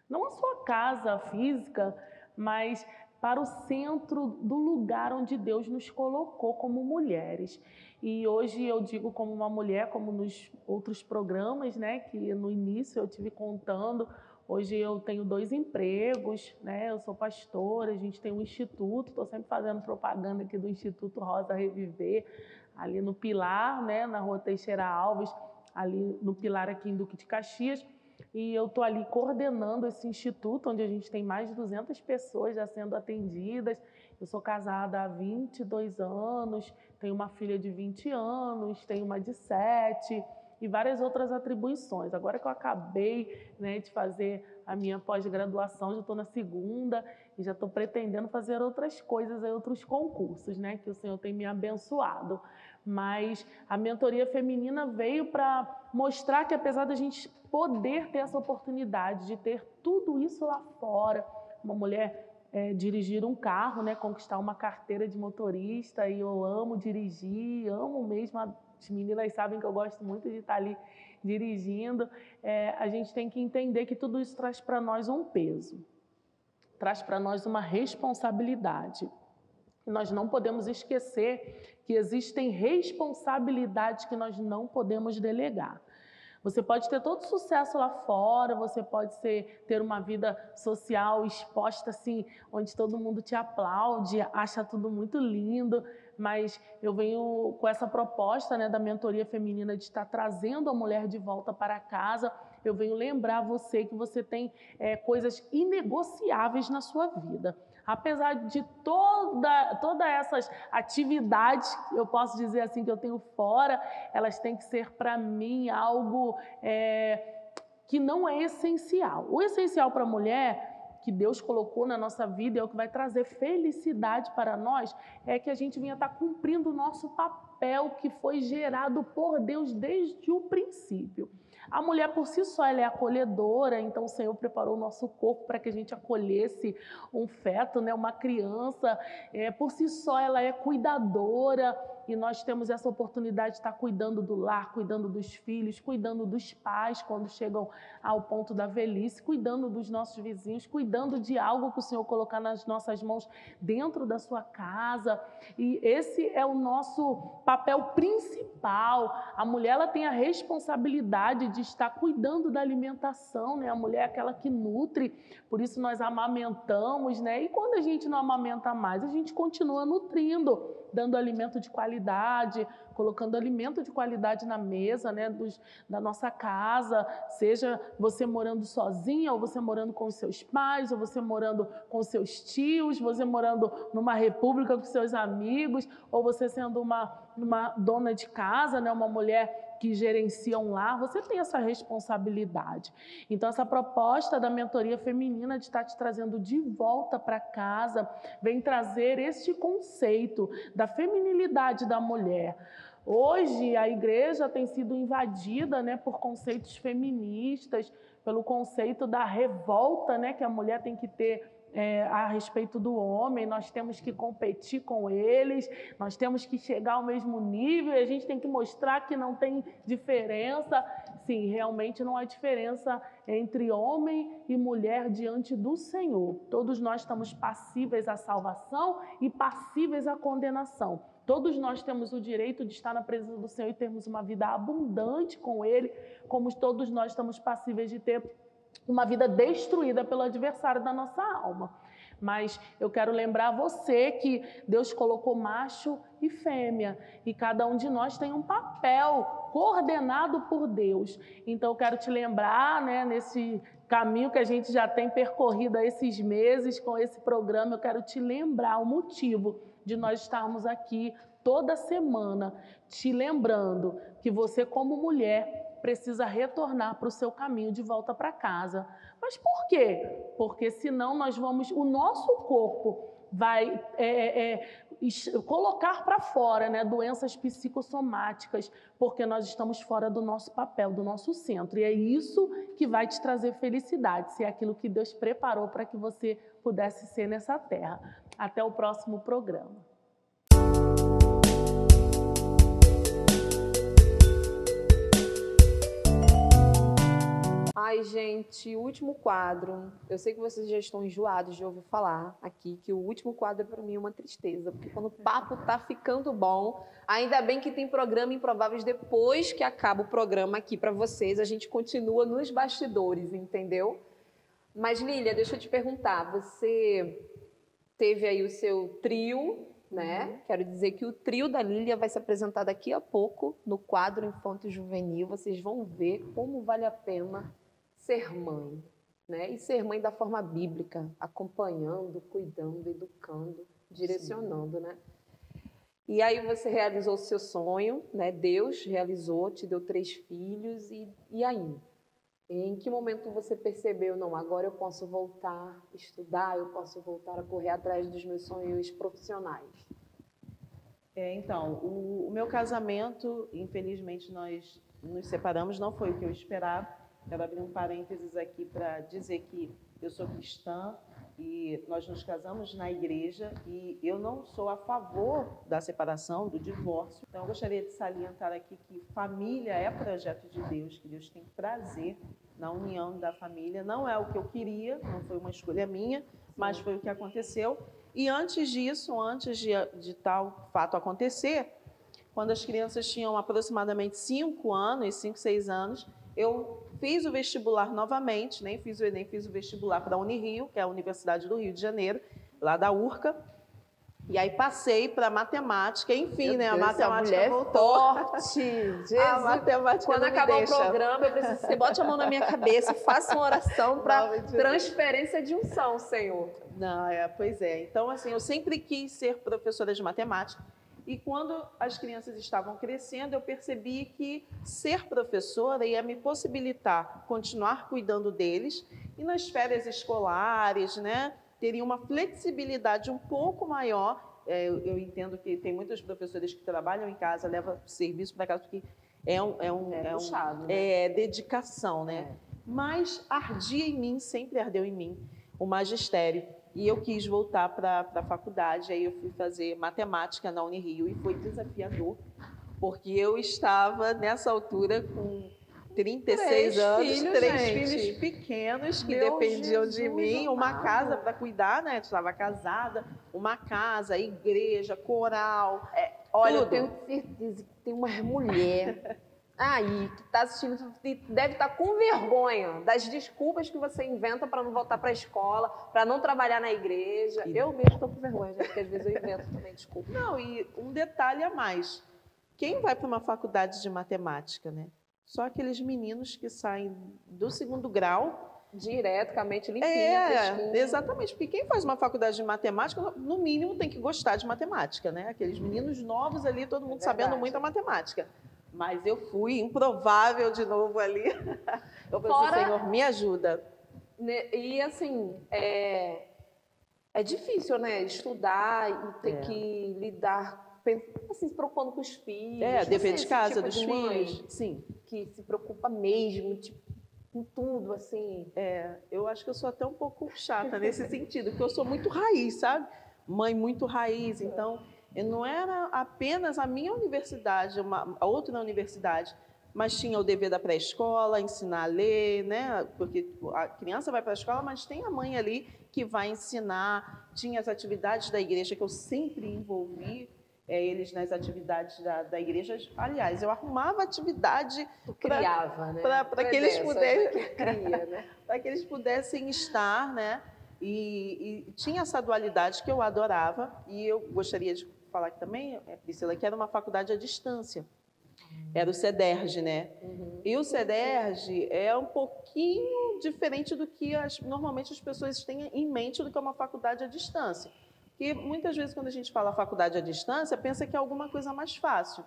Não a sua casa física, mas para o centro do lugar onde Deus nos colocou como mulheres. E hoje eu digo como uma mulher, como nos outros programas, né, que no início eu tive contando. Hoje eu tenho 2 empregos, né? Eu sou pastora, a gente tem um instituto, estou sempre fazendo propaganda aqui do Instituto Rosa Reviver, ali no Pilar, né? Na Rua Teixeira Alves, ali no Pilar aqui em Duque de Caxias. E eu estou ali coordenando esse instituto, onde a gente tem mais de 200 pessoas já sendo atendidas. Eu sou casada há 22 anos, tenho uma filha de 20 anos, tenho uma de 7 e várias outras atribuições. Agora que eu acabei, né, de fazer a minha pós-graduação, já estou na 2ª e já estou pretendendo fazer outras coisas, outros concursos, né, que o Senhor tem me abençoado. Mas a mentoria feminina veio para mostrar que, apesar da gente poder ter essa oportunidade de ter tudo isso lá fora, uma mulher dirigir um carro, né, conquistar uma carteira de motorista, e eu amo dirigir, amo mesmo. As meninas sabem que eu gosto muito de estar ali dirigindo. A gente tem que entender que tudo isso traz para nós um peso, traz para nós uma responsabilidade. E nós não podemos esquecer que existem responsabilidades que nós não podemos delegar. Você pode ter todo sucesso lá fora, você pode ter uma vida social exposta assim, onde todo mundo te aplaude, acha tudo muito lindo, mas eu venho com essa proposta, né, da mentoria feminina de estar trazendo a mulher de volta para casa. Eu venho lembrar você que você tem coisas inegociáveis na sua vida. Apesar de todas essas atividades, eu posso dizer assim, que eu tenho fora, elas têm que ser para mim algo que não é essencial. O essencial para a mulher, que Deus colocou na nossa vida, é o que vai trazer felicidade para nós, é que a gente venha estar cumprindo o nosso papel que foi gerado por Deus desde o princípio. A mulher por si só, ela é acolhedora, então o Senhor preparou o nosso corpo para que a gente acolhesse um feto, né, uma criança. Por si só, ela é cuidadora, e nós temos essa oportunidade de estar cuidando do lar, cuidando dos filhos, cuidando dos pais quando chegam ao ponto da velhice, cuidando dos nossos vizinhos, cuidando de algo que o Senhor colocar nas nossas mãos dentro da sua casa. E esse é o nosso papel principal. A mulher, ela tem a responsabilidade de estar cuidando da alimentação, né? A mulher é aquela que nutre, por isso nós amamentamos, né? E quando a gente não amamenta mais, a gente continua nutrindo, dando alimento de qualidade, colocando alimento de qualidade na mesa, né, da nossa casa, seja você morando sozinha, ou você morando com os seus pais, ou você morando com os seus tios, você morando numa república com seus amigos, ou você sendo uma dona de casa, né, uma mulher que gerencia um lar, você tem essa responsabilidade. Então, essa proposta da mentoria feminina de estar te trazendo de volta para casa, vem trazer este conceito da feminilidade da mulher. Hoje, a igreja tem sido invadida, né, por conceitos feministas, pelo conceito da revolta, né, que a mulher tem que ter a respeito do homem. Nós temos que competir com eles, nós temos que chegar ao mesmo nível, e a gente tem que mostrar que não tem diferença. Sim, realmente não há diferença entre homem e mulher diante do Senhor. Todos nós estamos passíveis à salvação e passíveis à condenação. Todos nós temos o direito de estar na presença do Senhor e termos uma vida abundante com Ele, como todos nós estamos passíveis de ter uma vida destruída pelo adversário da nossa alma. Mas eu quero lembrar você que Deus colocou macho e fêmea, e cada um de nós tem um papel coordenado por Deus. Então eu quero te lembrar, né, nesse caminho que a gente já tem percorrido há esses meses com esse programa, eu quero te lembrar o motivo de nós estarmos aqui toda semana, te lembrando que você, como mulher, precisa retornar para o seu caminho de volta para casa. Mas por quê? Porque senão o nosso corpo vai colocar para fora, né, doenças psicossomáticas, porque nós estamos fora do nosso papel, do nosso centro. E é isso que vai te trazer felicidade, se é aquilo que Deus preparou para que você pudesse ser nessa terra. Até o próximo programa. Ai, gente, o último quadro, eu sei que vocês já estão enjoados de ouvir falar aqui, que o último quadro para mim é uma tristeza, porque quando o papo tá ficando bom, ainda bem que tem programa Improváveis depois que acaba o programa aqui para vocês, a gente continua nos bastidores, entendeu? Mas, Lília, deixa eu te perguntar, você teve aí o seu trio, né? Quero dizer que o trio da Lília vai se apresentar daqui a pouco no quadro Infanto Juvenil, vocês vão ver como vale a pena ser mãe, né? E ser mãe da forma bíblica, acompanhando, cuidando, educando, direcionando, né? E aí você realizou o seu sonho, né? Deus realizou, te deu 3 filhos, e aí? Em que momento você percebeu, não, agora eu posso voltar a estudar, eu posso voltar a correr atrás dos meus sonhos profissionais? Então, o meu casamento, infelizmente, nós nos separamos, não foi o que eu esperava. Quero abrir um parênteses aqui para dizer que eu sou cristã e nós nos casamos na igreja, e eu não sou a favor da separação, do divórcio. Então, eu gostaria de salientar aqui que família é projeto de Deus, que Deus tem prazer na união da família. Não é o que eu queria, não foi uma escolha minha, mas foi o que aconteceu. E antes disso, antes de tal fato acontecer, quando as crianças tinham aproximadamente 5 anos, 5, 6 anos, eu fiz o vestibular novamente, nem fiz o Enem, fiz o vestibular para a Unirio, que é a Universidade do Rio de Janeiro, lá da URCA. E aí passei para matemática, enfim, Meu né? A Deus, essa matemática mulher é voltou. forte. Jesus. A matemática Quando não me acabar deixa. o programa, eu preciso que você bote a mão na minha cabeça, faça uma oração para Nome de Jesus. transferência de unção, Senhor. Não, pois é. Então, assim, eu sempre quis ser professora de matemática. E quando as crianças estavam crescendo, eu percebi que ser professora ia me possibilitar continuar cuidando deles e nas férias escolares, né, teria uma flexibilidade um pouco maior. Eu entendo que tem muitos professores que trabalham em casa, levam serviço para casa, porque é puxado, né? dedicação, né? Mas ardia em mim, sempre ardeu em mim, o magistério. E eu quis voltar para a faculdade, aí eu fui fazer matemática na Unirio e foi desafiador, porque eu estava, nessa altura, com 36 anos, três filhos pequenos que Meu dependiam de Jesus mim, uma amado. casa para cuidar, né? Eu estava casada, uma casa, igreja, coral. Olha, eu tudo. tenho certeza que tem uma mulher aí que está assistindo e deve estar com vergonha das desculpas que você inventa para não voltar para a escola, para não trabalhar na igreja. Eu mesmo estou com vergonha, gente, porque às vezes eu invento também desculpa. Não, e um detalhe a mais. Quem vai para uma faculdade de matemática, né? Só aqueles meninos que saem do 2º grau. Direto, com a mente limpinha, fresquinha. Exatamente. Porque quem faz uma faculdade de matemática, no mínimo, tem que gostar de matemática, né? Aqueles meninos novos ali, todo mundo sabendo verdade. muito a matemática. Mas eu fui improvável de novo ali. Eu falei Fora- assim, Senhor, me ajuda. E assim, é difícil, né? Estudar e ter que lidar, assim, se preocupando com os filhos. Dever Você, de esse casa tipo dos de mãe filhos. Sim. que se preocupa mesmo, tipo, com tudo, assim. Eu acho que eu sou até um pouco chata nesse sentido, porque eu sou muito raiz, sabe? Mãe muito raiz, então não era apenas a minha universidade, a outra universidade, mas tinha o dever da pré-escola, ensinar a ler, né? Porque a criança vai para a escola, mas tem a mãe ali que vai ensinar, tinha as atividades da igreja que eu sempre envolvi eles nas atividades da igreja. Aliás, eu arrumava atividade Criava, né? para que eles pudessem Que cria, né? para que eles pudessem estar, né? E tinha essa dualidade que eu adorava, e eu gostaria de falar aqui também, Priscila, que era uma faculdade à distância. Era o CEDERJ, né? E o CEDERJ é um pouquinho diferente do que normalmente as pessoas têm em mente do que é uma faculdade à distância. Porque muitas vezes, quando a gente fala faculdade à distância, pensa que é alguma coisa mais fácil.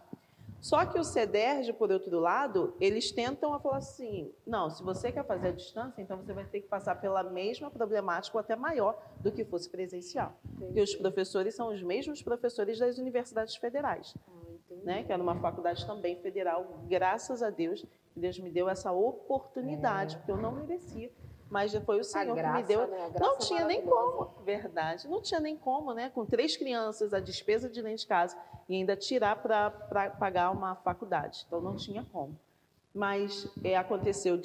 Só que o CEDERJ, por outro lado, eles tentam falar assim, não, se você quer fazer à distância, então você vai ter que passar pela mesma problemática ou até maior do que fosse presencial. Porque os professores são os mesmos professores das universidades federais, né? Que era uma faculdade também federal, graças a Deus, que Deus me deu essa oportunidade, porque eu não merecia. Mas foi o Senhor que me deu. Né? A graça Não tinha nem maravilhosa. como, verdade. Não tinha nem como, né? Com 3 crianças, a despesa de dentro de casa e ainda tirar para pagar uma faculdade. Então, não tinha como. Mas aconteceu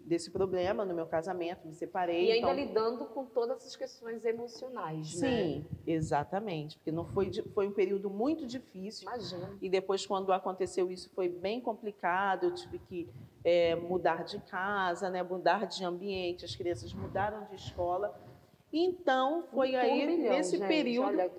desse problema no meu casamento, me separei. E ainda então... lidando com todas essas questões emocionais, né? Sim, exatamente. Porque não foi um período muito difícil. Imagina. E depois, quando aconteceu isso, foi bem complicado. Eu tive que mudar de casa, né? Mudar de ambiente. As crianças mudaram de escola. Então, foi aí, turbilhão, nesse gente. período... Olha,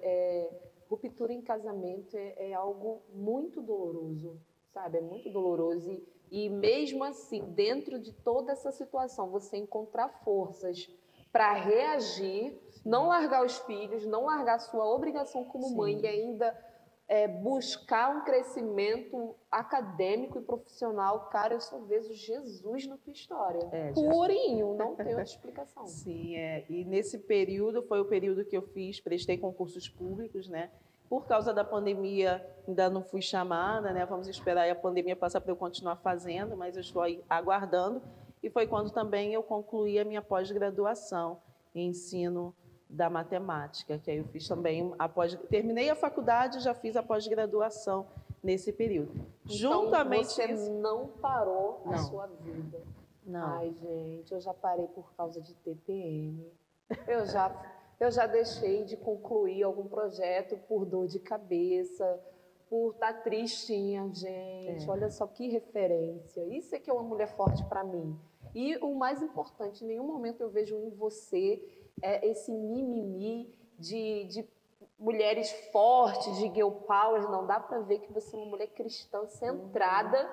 ruptura em casamento é algo muito doloroso, sabe? É muito doloroso. E mesmo assim, dentro de toda essa situação, você encontrar forças para reagir, não largar os filhos, não largar a sua obrigação como mãe e ainda buscar um crescimento acadêmico e profissional. Cara, eu só vejo Jesus na tua história. Purinho, não tem outra explicação. Sim, e nesse período foi o período que eu prestei concursos públicos, né? Por causa da pandemia, ainda não fui chamada, né? Vamos esperar a pandemia passar para eu continuar fazendo, mas eu estou aí aguardando. E foi quando também eu concluí a minha pós-graduação em ensino da matemática, que aí eu fiz também terminei a faculdade, já fiz a pós-graduação nesse período. Então, Juntamente você isso, não parou a Não. sua vida. não. Ai, gente, eu já parei por causa de TPM. Eu já deixei de concluir algum projeto por dor de cabeça, por estar tristinha, gente. Olha só que referência. Isso é que é uma mulher forte para mim. E o mais importante, em nenhum momento eu vejo em você esse mimimi de mulheres fortes, de girl power. Não dá para ver que você é uma mulher cristã centrada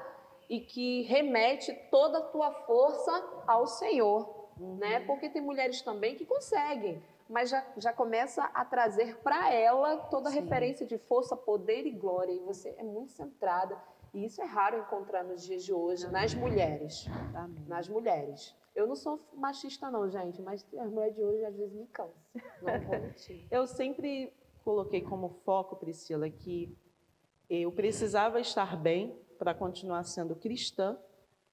e que remete toda a tua força ao Senhor, né? Porque tem mulheres também que conseguem, mas já começa a trazer para ela toda a referência de força, poder e glória. E você é muito centrada. E isso é raro encontrar nos dias de hoje, nas mulheres. Amém. Nas mulheres. Eu não sou machista não, gente, mas as mulheres de hoje às vezes me cansam. Não vou mentir. Eu sempre coloquei como foco, Priscila, que eu precisava estar bem para continuar sendo cristã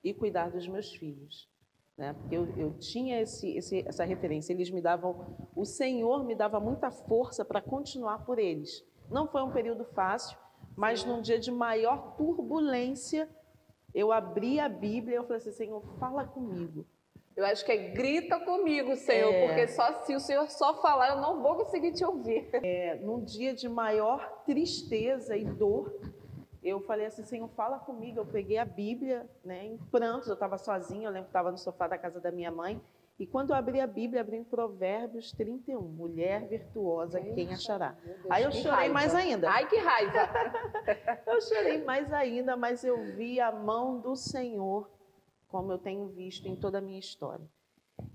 e cuidar dos meus filhos, né? Porque eu tinha essa referência. Eles me davam, o Senhor me dava muita força para continuar por eles. Não foi um período fácil, mas num dia de maior turbulência, eu abri a Bíblia e eu falei assim: Senhor, fala comigo. Eu acho que grita comigo, Senhor, porque se o Senhor só falar, eu não vou conseguir te ouvir. Num dia de maior tristeza e dor, eu falei assim: Senhor, fala comigo. Eu peguei a Bíblia, né, em prantos. Eu estava sozinha, eu lembro que estava no sofá da casa da minha mãe. E quando eu abri a Bíblia, abri em Provérbios 31, mulher virtuosa, quem achará? Meu Deus, Aí eu que chorei raiva. mais ainda. Ai, que raiva! Eu chorei mais ainda, mas eu vi a mão do Senhor, como eu tenho visto em toda a minha história.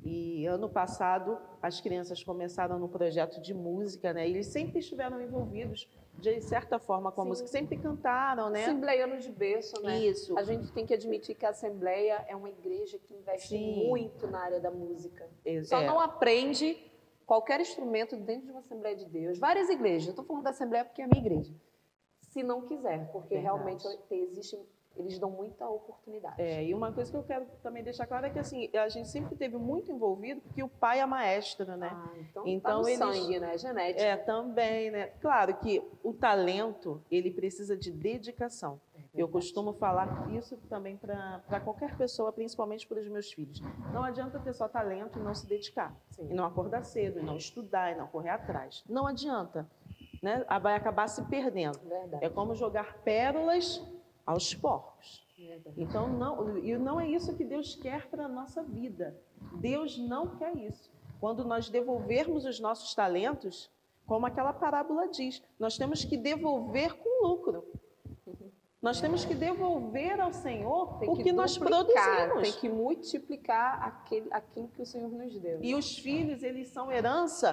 E ano passado, as crianças começaram no projeto de música, né? E eles sempre estiveram envolvidos, de certa forma, com a Sim. música. Sempre cantaram, né? Assembleiano de berço, né? Isso. A gente tem que admitir que a Assembleia é uma igreja que investe Sim. muito na área da música. É. Só não aprende qualquer instrumento dentro de uma Assembleia de Deus. Várias igrejas, eu estou falando da Assembleia porque é a minha igreja. Se não quiser, porque Verdade. realmente eles dão muita oportunidade. E uma coisa que eu quero também deixar claro é que assim, a gente sempre teve muito envolvido, porque o pai é maestro, né? Então tá no eles- sangue, né? Genética. Também, né? Claro que o talento, ele precisa de dedicação. Eu costumo falar isso também para qualquer pessoa, principalmente para os meus filhos. Não adianta ter só talento e não se dedicar. Sim. E não acordar cedo, e não estudar, e não correr atrás. Não adianta, né? Vai acabar se perdendo. Verdade. É como jogar pérolas aos porcos. Verdade. Então, não é isso que Deus quer para a nossa vida. Deus não quer isso. Quando nós devolvermos os nossos talentos, como aquela parábola diz, nós temos que devolver com lucro. Nós temos que devolver ao Senhor Tem o que nós duplicar, produzimos. tem que multiplicar aquilo que o Senhor nos deu. E os filhos, eles são herança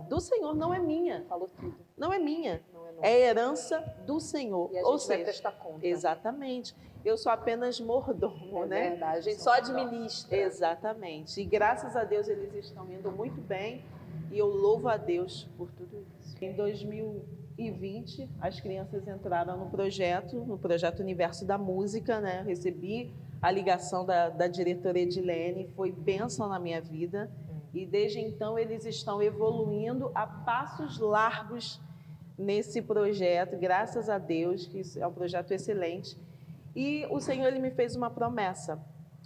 do Senhor, não é minha. Falou tudo. Não é minha. Não é nosso. É herança do Senhor. E a gente Ou vai seja, prestar conta. exatamente. Eu sou apenas mordomo, É né? verdade. A gente só administra. Exatamente. E graças a Deus eles estão indo muito bem e eu louvo a Deus por tudo isso. Em 2020, as crianças entraram no projeto Universo da Música, né? Eu recebi a ligação da diretora Edilene, foi bênção na minha vida. E desde então eles estão evoluindo a passos largos nesse projeto, graças a Deus, que é um projeto excelente. E o Senhor, ele me fez uma promessa,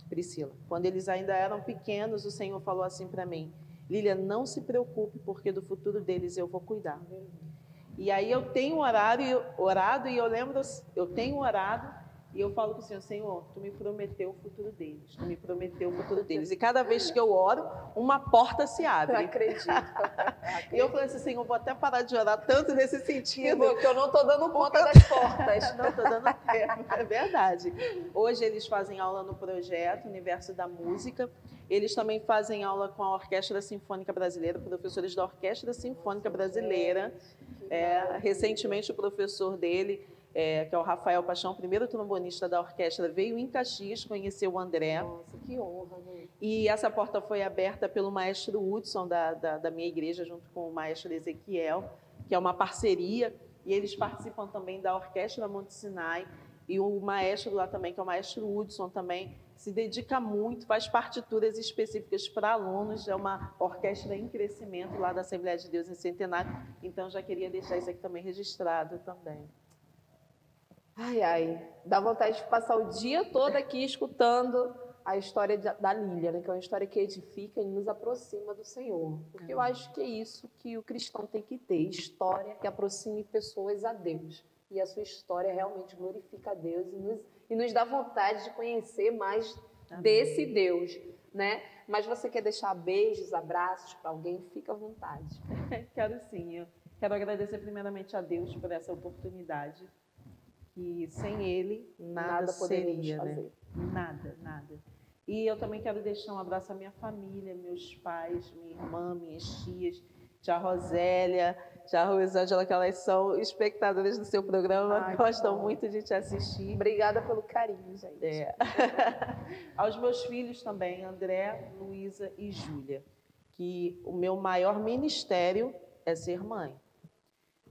Priscila. Quando eles ainda eram pequenos, o Senhor falou assim para mim: Lília, não se preocupe, porque do futuro deles eu vou cuidar. E aí eu tenho orado e eu lembro, eu tenho orado e eu falo para o Senhor: Senhor, tu me prometeu o futuro deles, tu me prometeu o futuro deles. E cada vez que eu oro, uma porta se Eu abre. acredito. E eu falei assim: Senhor, vou até parar de orar tanto nesse sentido. Porque eu não estou dando conta das portas. Não, estou dando tempo, é verdade. Hoje eles fazem aula no projeto Universo da Música. Eles também fazem aula com a Orquestra Sinfônica Brasileira, professores da Orquestra Sinfônica Brasileira. Recentemente o professor dele, que é o Rafael Paixão, primeiro trombonista da orquestra, veio em Caxias conhecer o André. Nossa, que honra, né? E essa porta foi aberta pelo maestro Hudson, da minha igreja, junto com o maestro Ezequiel, que é uma parceria. E eles participam também da Orquestra Monte Sinai. E o maestro lá também, que é o maestro Hudson, também se dedica muito, faz partituras específicas para alunos. É uma orquestra em crescimento lá da Assembleia de Deus em Centenário. Então, já queria deixar isso aqui também registrado também. Ai, ai. Dá vontade de passar o dia todo aqui escutando a história da Lília, né? Que é uma história que edifica e nos aproxima do Senhor. Porque eu acho que é isso que o cristão tem que ter, história que aproxime pessoas a Deus. e a sua história realmente glorifica a Deus e nos dá vontade de conhecer mais desse Deus, né? Mas você quer deixar beijos, abraços para alguém? Fica à vontade. Quero sim. Eu quero agradecer primeiramente a Deus por essa oportunidade, que sem Ele nada poderíamos seria, fazer. né? Nada, nada. E eu também quero deixar um abraço à minha família, meus pais, minha irmã, minhas tias, tia Rosélia, tia Rosângela, que elas são espectadoras do seu programa, gostam muito de te assistir. Obrigada pelo carinho, gente. Aos meus filhos também, André, Luísa e Júlia, que o meu maior ministério é ser mãe.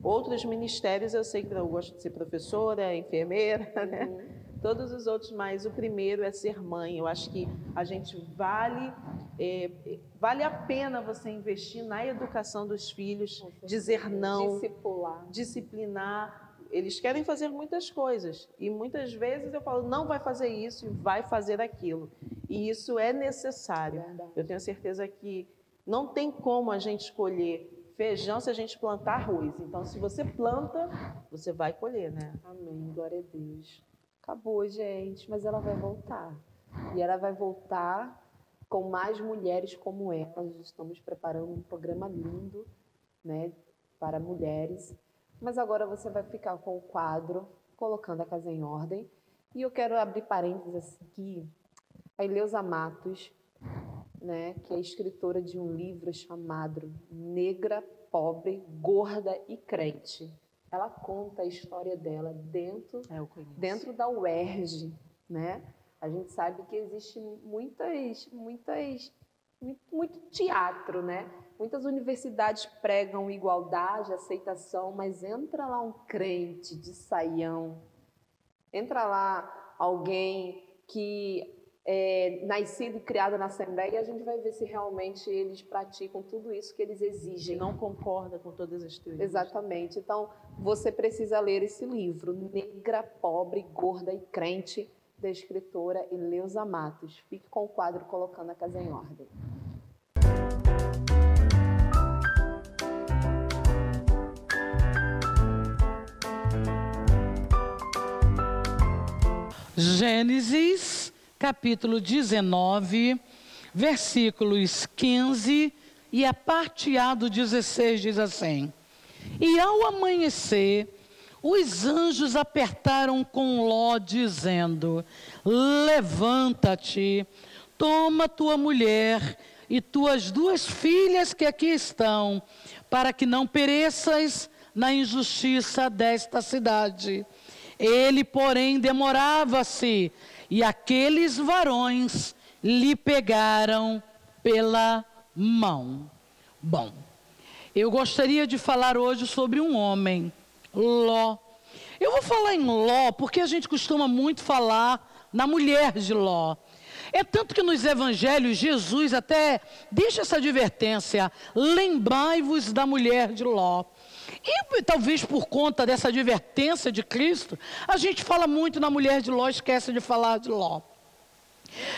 Outros ministérios eu sei que eu gosto de ser professora, enfermeira, né? Todos os outros, mas o primeiro é ser mãe. Eu acho que a gente vale a pena você investir na educação dos filhos, dizer não, disciplinar. Eles querem fazer muitas coisas e muitas vezes eu falo, não vai fazer isso e vai fazer aquilo. E isso é necessário. Eu tenho certeza que não tem como a gente escolher feijão se a gente plantar arroz. Então, se você planta, você vai colher, né? Amém, glória a Deus. Acabou, gente, mas ela vai voltar. E ela vai voltar com mais mulheres como ela. Nós estamos preparando um programa lindo, né, para mulheres. Mas agora você vai ficar com o quadro Colocando a Casa em Ordem. E eu quero abrir parênteses aqui. A Eleusa Matos, né, que é escritora de um livro chamado Negra, Pobre, Gorda e Crente. Ela conta a história dela dentro da UERJ, né? A gente sabe que existe muito teatro, né? Muitas universidades pregam igualdade, aceitação, mas entra lá um crente de saião, entra lá alguém que é nascido e criado na Assembleia, e a gente vai ver se realmente eles praticam tudo isso que eles exigem. Não concorda com todas as teorias. Exatamente. Então, você precisa ler esse livro, Negra, Pobre, Gorda e Crente, da escritora Eleusa Matos. Fique com o quadro Colocando a Casa em Ordem. Gênesis, capítulo 19, versículos 15 e a parte A do 16 diz assim: E ao amanhecer, os anjos apertaram com Ló, dizendo: Levanta-te, toma tua mulher e tuas 2 filhas que aqui estão, para que não pereças na injustiça desta cidade. Ele, porém, demorava-se, e aqueles varões lhe pegaram pela mão. Bom, eu gostaria de falar hoje sobre um homem, Ló. Eu vou falar em Ló porque a gente costuma muito falar na mulher de Ló. É tanto que nos evangelhos Jesus até deixa essa advertência: lembrai-vos da mulher de Ló. E talvez por conta dessa advertência de Cristo, a gente fala muito na mulher de Ló, esquece de falar de Ló.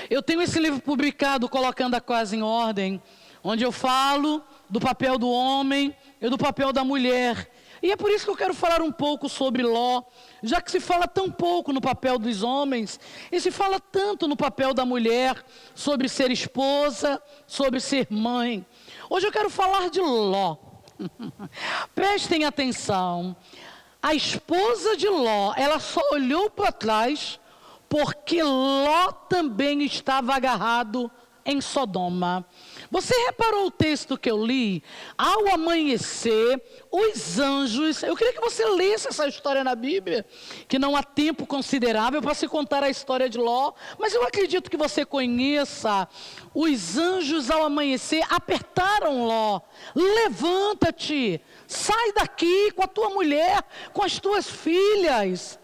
Eu tenho esse livro publicado, Colocando a Casa em Ordem, onde eu falo do papel do homem e do papel da mulher. E é por isso que eu quero falar um pouco sobre Ló, já que se fala tão pouco no papel dos homens, e se fala tanto no papel da mulher, sobre ser esposa, sobre ser mãe. Hoje eu quero falar de Ló. Prestem atenção, a esposa de Ló, ela só olhou para trás porque Ló também estava agarrado em Sodoma. Você reparou o texto que eu li? Ao amanhecer, os anjos... Eu queria que você lesse essa história na Bíblia, que não há tempo considerável para se contar a história de Ló, mas eu acredito que você conheça. Os anjos, ao amanhecer, apertaram Ló. Levanta-te, sai daqui com a tua mulher, com as tuas filhas.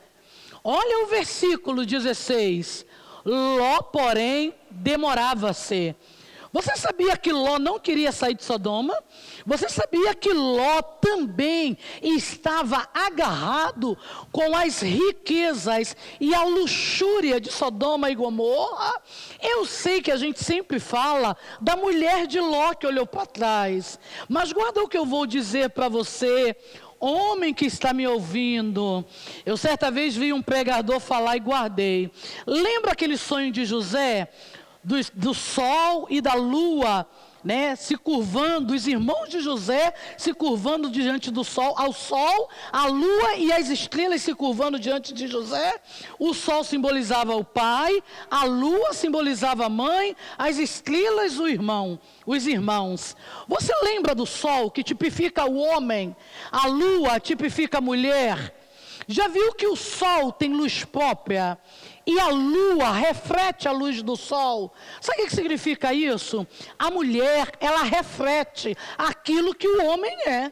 Olha o versículo 16. Ló, porém, demorava-se. Você sabia que Ló não queria sair de Sodoma? Você sabia que Ló também estava agarrado com as riquezas e a luxúria de Sodoma e Gomorra? Eu sei que a gente sempre fala da mulher de Ló que olhou para trás, mas guarda o que eu vou dizer para você. homem que está me ouvindo, eu certa vez vi um pregador falar e guardei. Lembra aquele sonho de José, do sol e da lua, né, se curvando, os irmãos de José se curvando diante do sol, ao sol, a lua e as estrelas se curvando diante de José? O sol simbolizava o pai, a lua simbolizava a mãe, as estrelas os irmãos. Você lembra do sol que tipifica o homem, a lua tipifica a mulher? Já viu que o sol tem luz própria e a lua reflete a luz do sol? Sabe o que significa isso? A mulher, ela reflete aquilo que o homem é.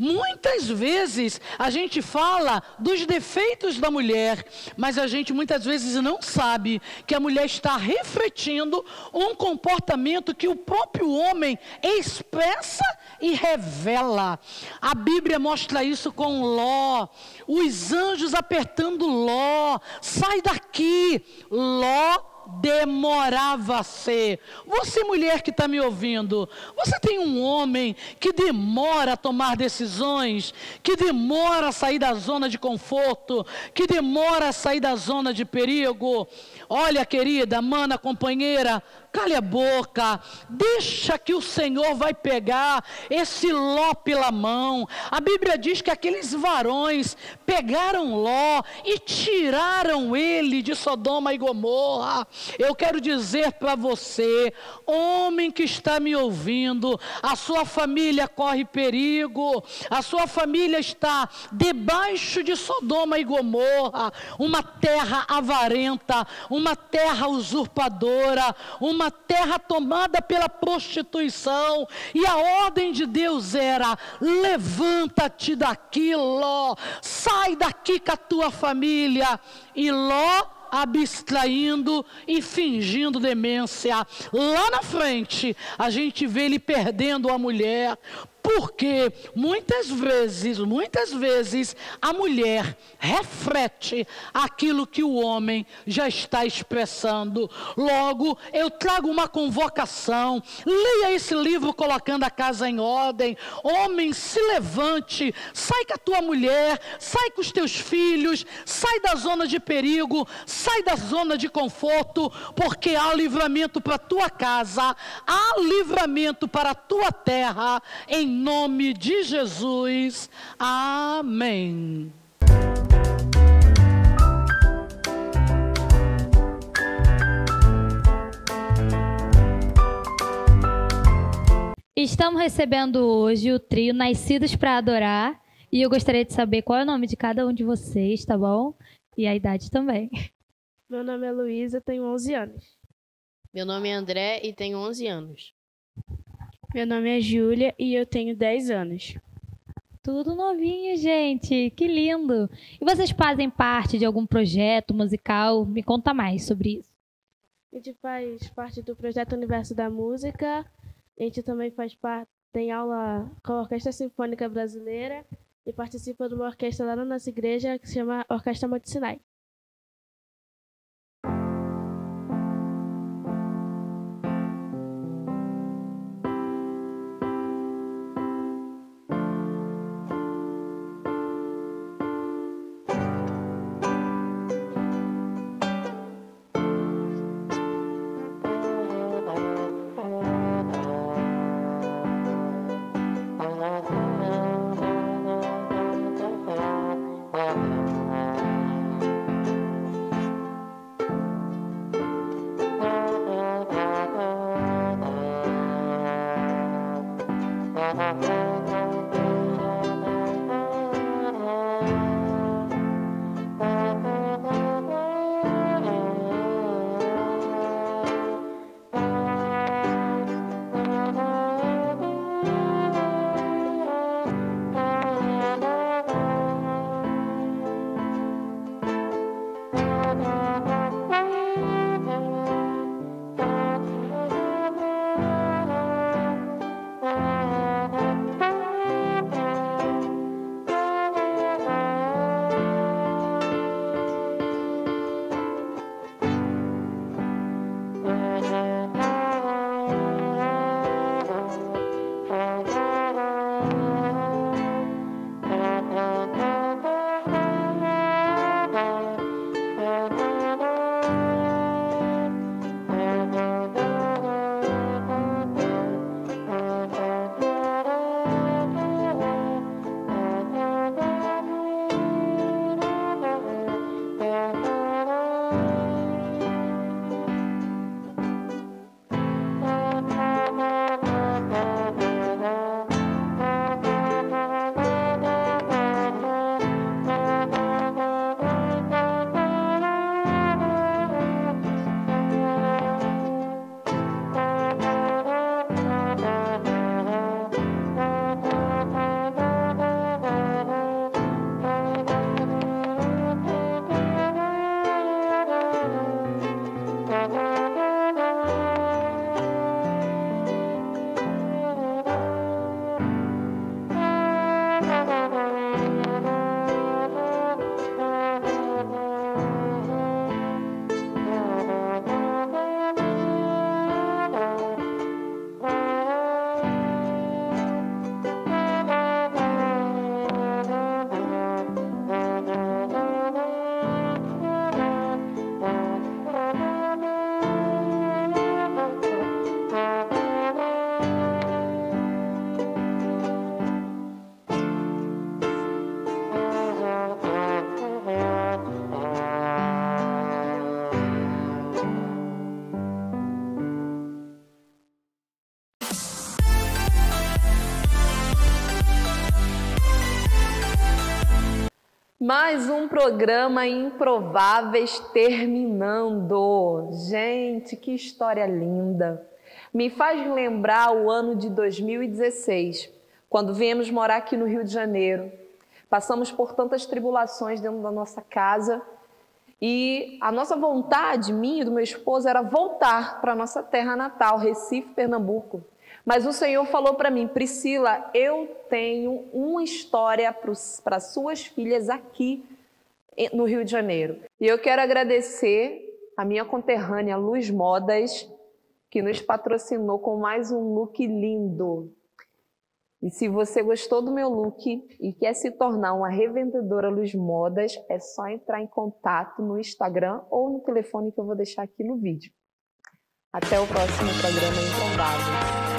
Muitas vezes a gente fala dos defeitos da mulher, mas a gente muitas vezes não sabe que a mulher está refletindo um comportamento que o próprio homem expressa e revela. A Bíblia mostra isso com Ló, os anjos apertando Ló, sai daqui. Ló demorava a ser. Você, mulher que está me ouvindo, você tem um homem que demora a tomar decisões, que demora a sair da zona de conforto, que demora a sair da zona de perigo? Olha, querida, mana, companheira, cale a boca, deixa que o Senhor vai pegar esse Ló pela mão. A Bíblia diz que aqueles varões pegaram Ló e tiraram ele de Sodoma e Gomorra. Eu quero dizer para você, homem que está me ouvindo, a sua família corre perigo, a sua família está debaixo de Sodoma e Gomorra, uma terra avarenta, uma terra usurpadora, uma terra tomada pela prostituição, e a ordem de Deus era: levanta-te daqui, Ló, sai daqui com a tua família. E Ló, abstraindo e fingindo demência. Lá na frente, a gente vê ele perdendo a mulher. Porque muitas vezes a mulher reflete aquilo que o homem já está expressando. Logo, eu trago uma convocação. Leia esse livro, Colocando a Casa em Ordem. Homem, se levante, sai com a tua mulher, sai com os teus filhos, sai da zona de perigo, sai da zona de conforto, porque há livramento para a tua casa, há livramento para a tua terra, em nome de Jesus. Amém. Estamos recebendo hoje o trio Nascidos para Adorar, e eu gostaria de saber qual é o nome de cada um de vocês, tá bom? E a idade também. Meu nome é Luísa, tenho 11 anos. Meu nome é André e tenho 11 anos. Meu nome é Júlia e eu tenho 10 anos. Tudo novinho, gente. Que lindo. E vocês fazem parte de algum projeto musical? Me conta mais sobre isso. A gente faz parte do projeto Universo da Música. A gente também tem aula com a Orquestra Sinfônica Brasileira e participa de uma orquestra lá na nossa igreja que se chama Orquestra Monte Sinai. Mais um programa Improváveis terminando. Gente, que história linda. Me faz lembrar o ano de 2016, quando viemos morar aqui no Rio de Janeiro. Passamos por tantas tribulações dentro da nossa casa e a nossa vontade, minha e do meu esposo, era voltar para a nossa terra natal, Recife, Pernambuco. Mas o Senhor falou para mim: Priscila, eu tenho uma história para suas filhas aqui no Rio de Janeiro. E eu quero agradecer a minha conterrânea Luz Modas, que nos patrocinou com mais um look lindo. E se você gostou do meu look e quer se tornar uma revendedora Luz Modas, é só entrar em contato no Instagram ou no telefone que eu vou deixar aqui no vídeo. Até o próximo programa Improvável.